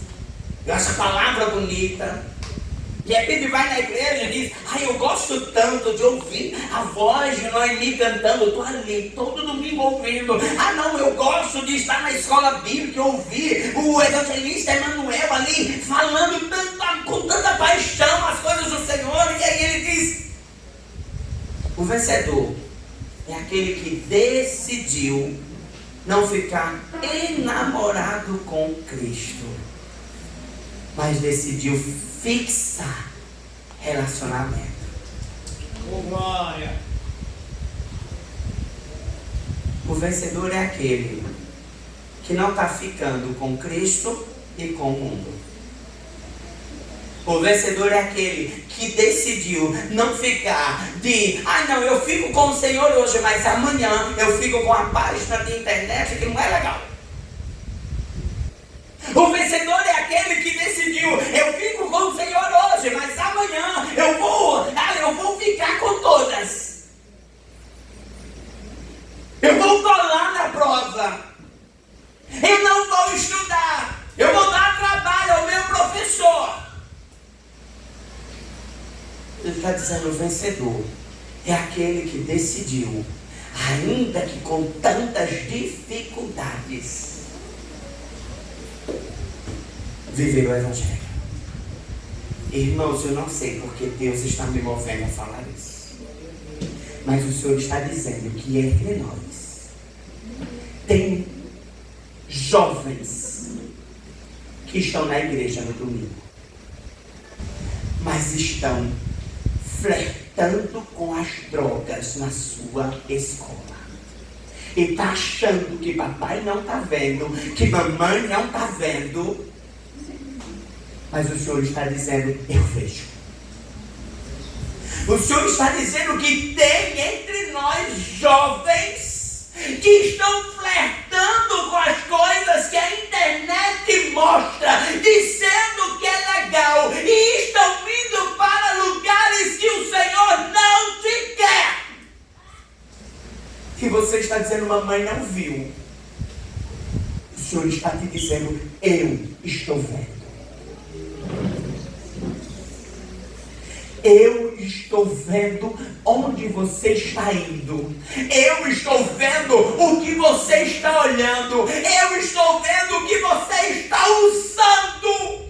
eu acho a palavra bonita, De repente vai na igreja e diz: ai, eu gosto tanto de ouvir a voz de Noemi cantando, eu estou ali todo domingo ouvindo. Ah não, eu gosto de estar na escola bíblica e ouvir o evangelista Emanuel ali falando com tanta paixão as coisas do Senhor. E aí ele diz: o vencedor é aquele que decidiu não ficar enamorado com Cristo, mas decidiu fixar relacionamento. Oh, glória. O vencedor é aquele que não está ficando com Cristo e com o mundo. O vencedor é aquele que decidiu não ficar ah não, eu fico com o Senhor hoje, mas amanhã eu fico com a página de internet que não é legal. O vencedor é aquele que decidiu: eu fico com o Senhor hoje, mas amanhã eu vou ficar com todas. Eu vou colar na prova. Eu não vou estudar. Eu vou dar trabalho ao meu professor. Ele está dizendo: o vencedor é aquele que decidiu, ainda que com tantas dificuldades, viver o Evangelho. Irmãos, eu não sei porque Deus está me movendo a falar isso, mas o Senhor está dizendo que entre nós tem jovens que estão na igreja no domingo, mas estão flertando com as drogas na sua escola. E está achando que papai não está vendo, que mamãe não está vendo. Mas o Senhor está dizendo: eu vejo. O Senhor está dizendo que tem entre nós jovens que estão flertando com as coisas que a internet mostra, dizendo que é legal, e estão indo para lugares que o Senhor não te quer. E você está dizendo: mamãe não viu. O Senhor está te dizendo: eu estou vendo. Eu estou vendo onde você está indo. Eu estou vendo o que você está olhando. Eu estou vendo o que você está usando.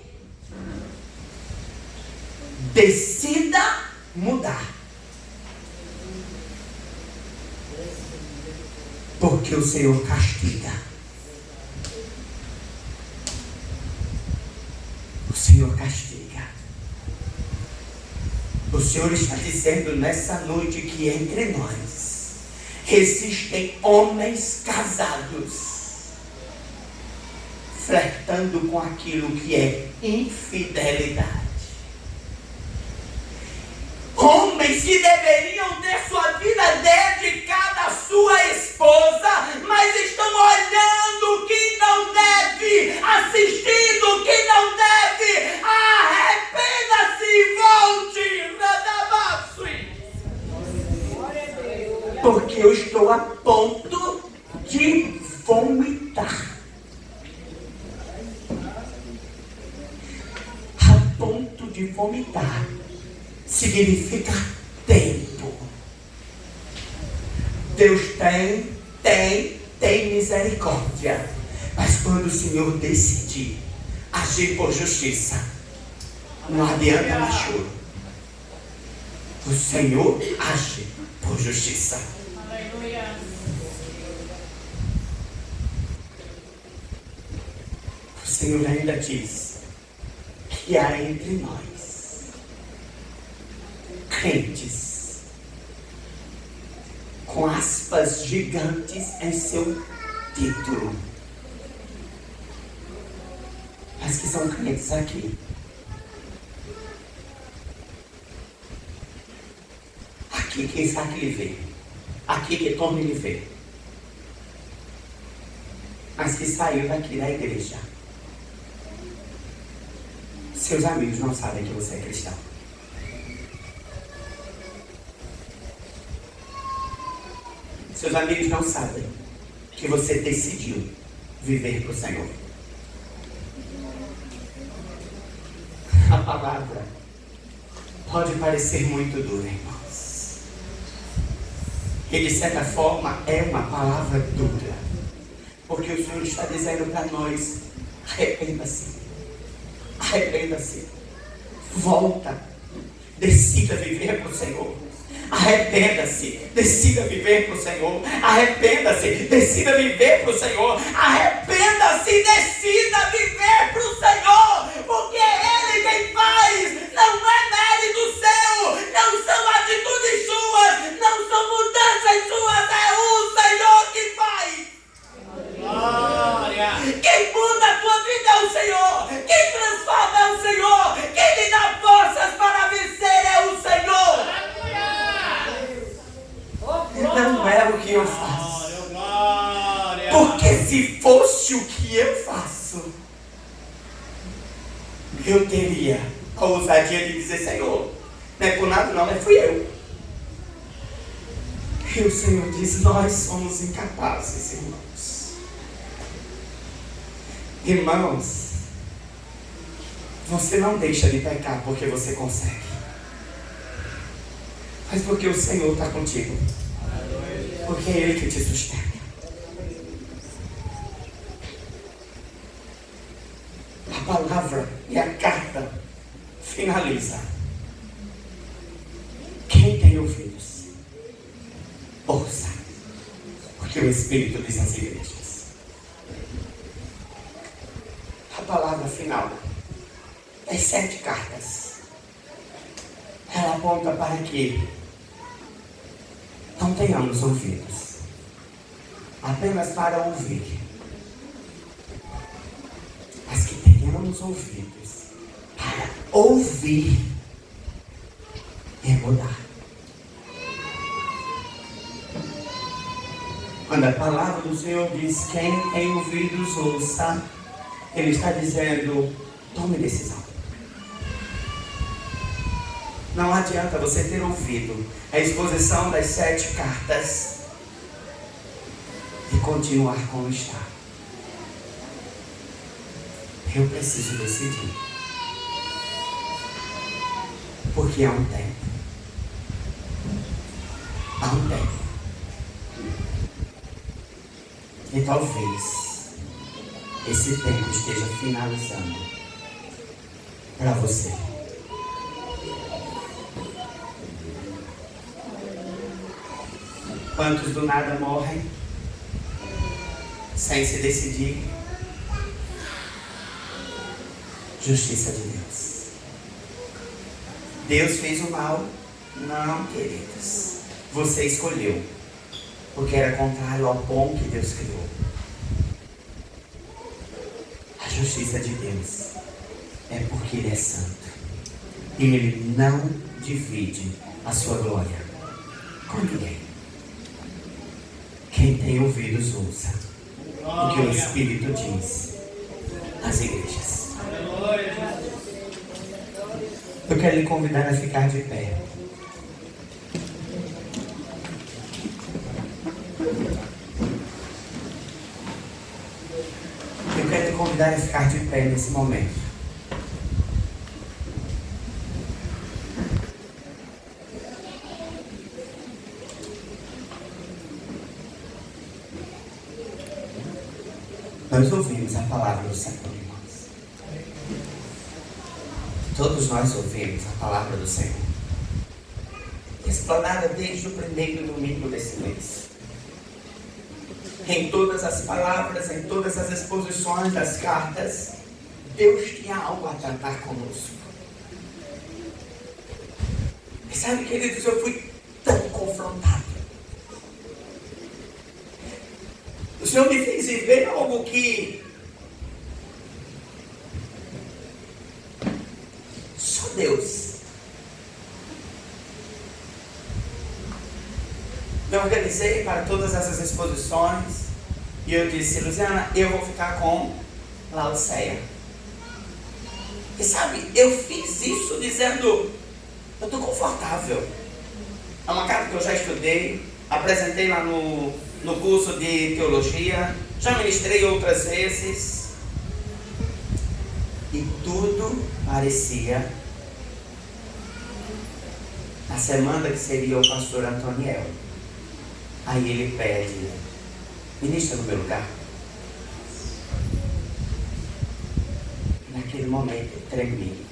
Decida mudar. Porque o Senhor castiga. O Senhor castiga. O Senhor está dizendo nessa noite que entre nós existem homens casados flertando com aquilo que é infidelidade. Homens que deveriam ter sua vida dedicada à sua esposa, mas estão olhando o que não deve, assistindo o que não deve. Arrependa-se e volte. Porque eu estou a ponto de vomitar. A ponto de vomitar significa tempo. Deus tem misericórdia. Mas quando o Senhor decidir agir por justiça, não adianta mais choro. O Senhor age por justiça. Aleluia. O Senhor ainda diz que há entre nós crentes com aspas gigantes em seu título, mas que são crentes aqui. Aqui que Isaac lhe vê, aqui que Tom lhe vê, mas que saiu daqui da igreja. Seus amigos não sabem que você é cristão. Seus amigos não sabem que você decidiu viver para o Senhor. A palavra pode parecer muito dura, irmãos. E de certa forma é uma palavra dura. Porque o Senhor está dizendo para nós: arrependa-se. Arrependa-se. Volta. Decida viver para o Senhor. Arrependa-se. Decida viver para o Senhor. Arrependa-se. Decida viver para o Senhor. Arrependa-se. Decida viver para o Senhor. Porque é Ele quem faz. Não é mérito seu. Não são atitudes suas. Não são mudanças suas. É o Senhor que faz. Glória. Quem muda a tua vida é o Senhor. Quem transforma é o Senhor. Quem lhe dá forças para vencer é o Senhor. Não é o que eu faço. Glória. Porque se fosse o que eu faço, eu teria a ousadia de dizer: Senhor, não é por nada não, fui eu. E o Senhor diz: nós somos incapazes, irmãos. Irmãos, você não deixa de pecar porque você consegue, mas porque o Senhor está contigo. Porque é Ele que te sustenta. A palavra e a carta finaliza: quem tem ouvidos, ouça, porque o Espírito diz às igrejas. A palavra final das 7 cartas, ela aponta para que não tenhamos ouvidos apenas para ouvir, mas que tenhamos ouvidos para ouvir e mudar. Quando a palavra do Senhor diz: quem tem ouvidos ouça, Ele está dizendo: tome decisão. Não adianta você ter ouvido a exposição das 7 cartas e continuar como está. Eu preciso decidir. Porque há um tempo. Há um tempo. E talvez esse tempo esteja finalizando para você. Quantos do nada morrem sem se decidir? Justiça de Deus. Deus fez o mal? Não, queridos. Você escolheu, porque era contrário ao bom que Deus criou. A justiça de Deus é porque Ele é santo. E Ele não divide a sua glória com ninguém. Quem tem ouvidos ouça o que o Espírito diz às igrejas. Eu quero lhe convidar a ficar de pé. Eu quero lhe convidar a ficar de pé nesse momento. Nós ouvimos a palavra do Senhor, irmãos. Todos nós ouvimos a palavra do Senhor, explanada desde o primeiro domingo desse mês. Em todas as palavras, em todas as exposições das cartas, Deus tinha algo a tratar conosco. E sabe, queridos, eu fui tão confrontado. O Senhor me fez viver algo que só Deus. Eu organizei para todas essas exposições e eu disse: Luciana, eu vou ficar com Laodiceia. E sabe, eu fiz isso dizendo: eu estou confortável. É uma carta que eu já estudei, apresentei lá no curso de teologia, já ministrei outras vezes, e tudo parecia Na semana que seria o pastor Antoniel. Aí ele pede, ministra no meu lugar. Naquele momento eu tremi.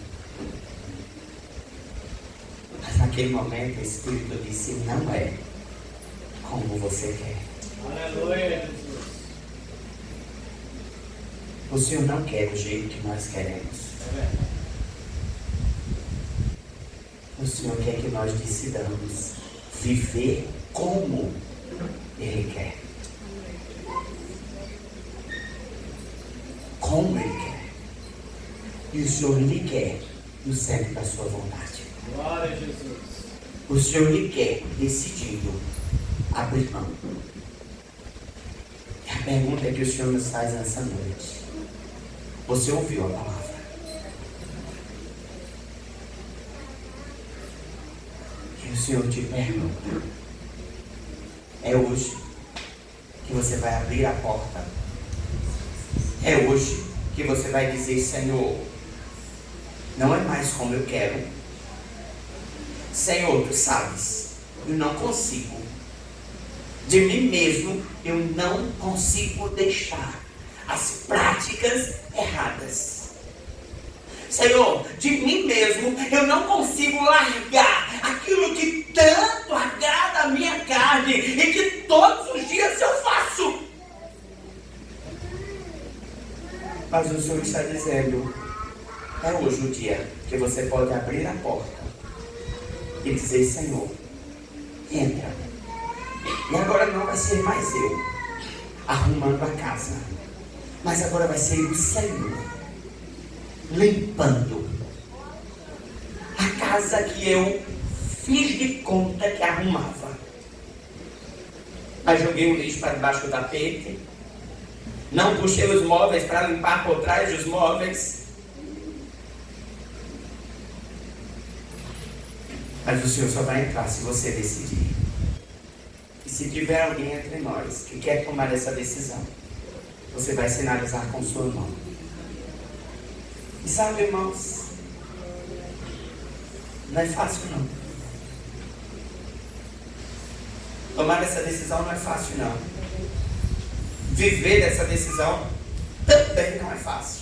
Mas naquele momento o Espírito disse, não é como você quer. Aleluia, Jesus. O Senhor não quer do jeito que nós queremos. É verdade. O Senhor quer que nós decidamos viver como Ele quer. Como Ele quer. E o Senhor lhe quer no centro da sua vontade. Glória a Jesus. O Senhor lhe quer decidido abrir mão. E a pergunta que o Senhor nos faz nessa noite. Você ouviu a palavra? E o Senhor te pergunta. É hoje que você vai abrir a porta. É hoje que você vai dizer, Senhor, não é mais como eu quero. Senhor, tu sabes, eu não consigo. De mim mesmo, eu não consigo deixar as práticas erradas. Senhor, de mim mesmo, eu não consigo largar aquilo que tanto agrada a minha carne e que todos os dias eu faço. Mas o Senhor está dizendo, é hoje o dia que você pode abrir a porta e dizer, Senhor, entra. E agora não vai ser mais eu arrumando a casa, mas agora vai ser o Senhor limpando a casa que eu fiz de conta que arrumava. Mas joguei o lixo para debaixo do tapete, não puxei os móveis para limpar por trás dos móveis. Mas o Senhor só vai entrar se você decidir. E se tiver alguém entre nós que quer tomar essa decisão, você vai sinalizar com sua mão. E sabe, irmãos, não é fácil não. Tomar essa decisão não é fácil não. Viver essa decisão também não é fácil.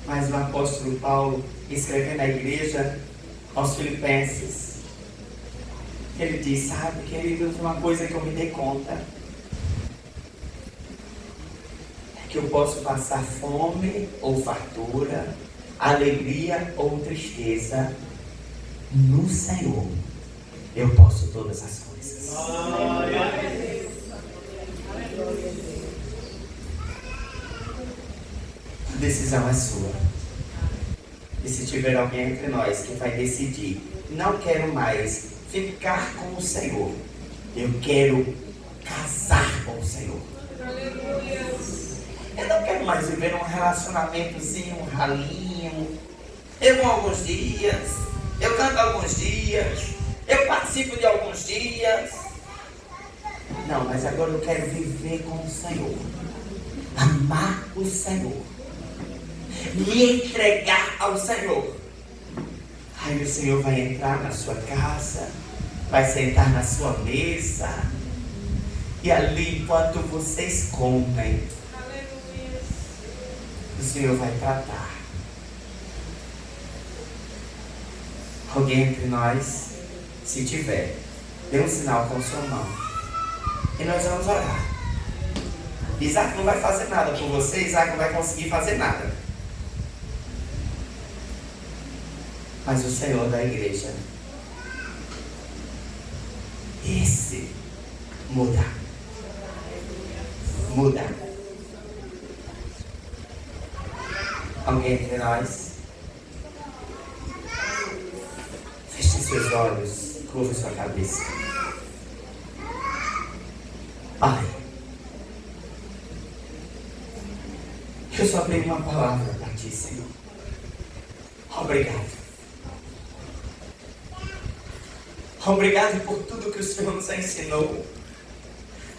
Mas o apóstolo Paulo, escrevendo à igreja, aos Filipenses, ele diz, sabe, queridos, uma coisa que eu me dei conta é que eu posso passar fome ou fartura, alegria ou tristeza. No Senhor eu posso todas as coisas. Glória a Deus. A decisão é sua. E se tiver alguém entre nós que vai decidir, não quero mais ficar com o Senhor, eu quero casar com o Senhor. Eu não quero mais viver um relacionamentozinho, um ralinho. Eu vou alguns dias, eu canto alguns dias, eu participo de alguns dias. Não, mas agora eu quero viver com o Senhor, amar o Senhor, me entregar ao Senhor. Aí o Senhor vai entrar na sua casa, vai sentar na sua mesa, e ali enquanto vocês comem, o Senhor vai tratar. Alguém entre nós, se tiver, dê um sinal com sua mão e nós vamos orar. Isaac não vai fazer nada por você, Isaac não vai conseguir fazer nada. Mas o Senhor da igreja, esse muda. Muda. Alguém entre nós? Feche seus olhos, curva sua cabeça. Pai, eu só tenho uma palavra para ti, Senhor. Obrigado. Obrigado por tudo que o Senhor nos ensinou.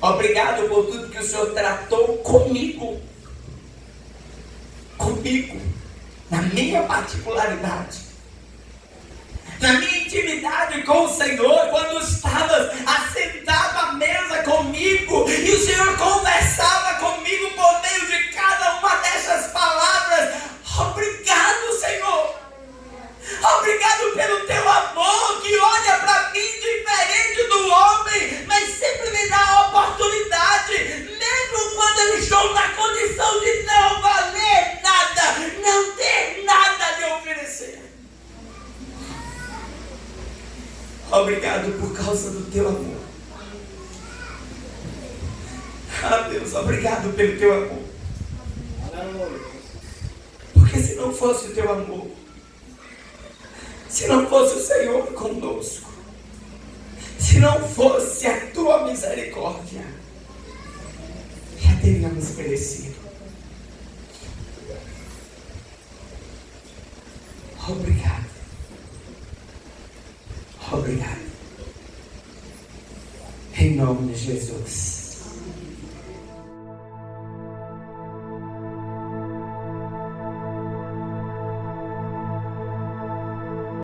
Obrigado por tudo que o Senhor tratou comigo. Comigo. Na minha particularidade. Na minha intimidade com o Senhor, quando estavas assentado à mesa comigo e o Senhor conversava comigo por meio de cada uma dessas palavras. Obrigado, Senhor. Obrigado pelo teu amor que olha para mim diferente do homem, mas sempre me dá a oportunidade, mesmo quando eu estou na condição de não valer nada, não ter nada a lhe oferecer. Obrigado por causa do teu amor. Ah, Deus, obrigado pelo teu amor. Porque se não fosse o teu amor, se não fosse o Senhor conosco, se não fosse a tua misericórdia, já teríamos perecido. Obrigado. Obrigado. Em nome de Jesus.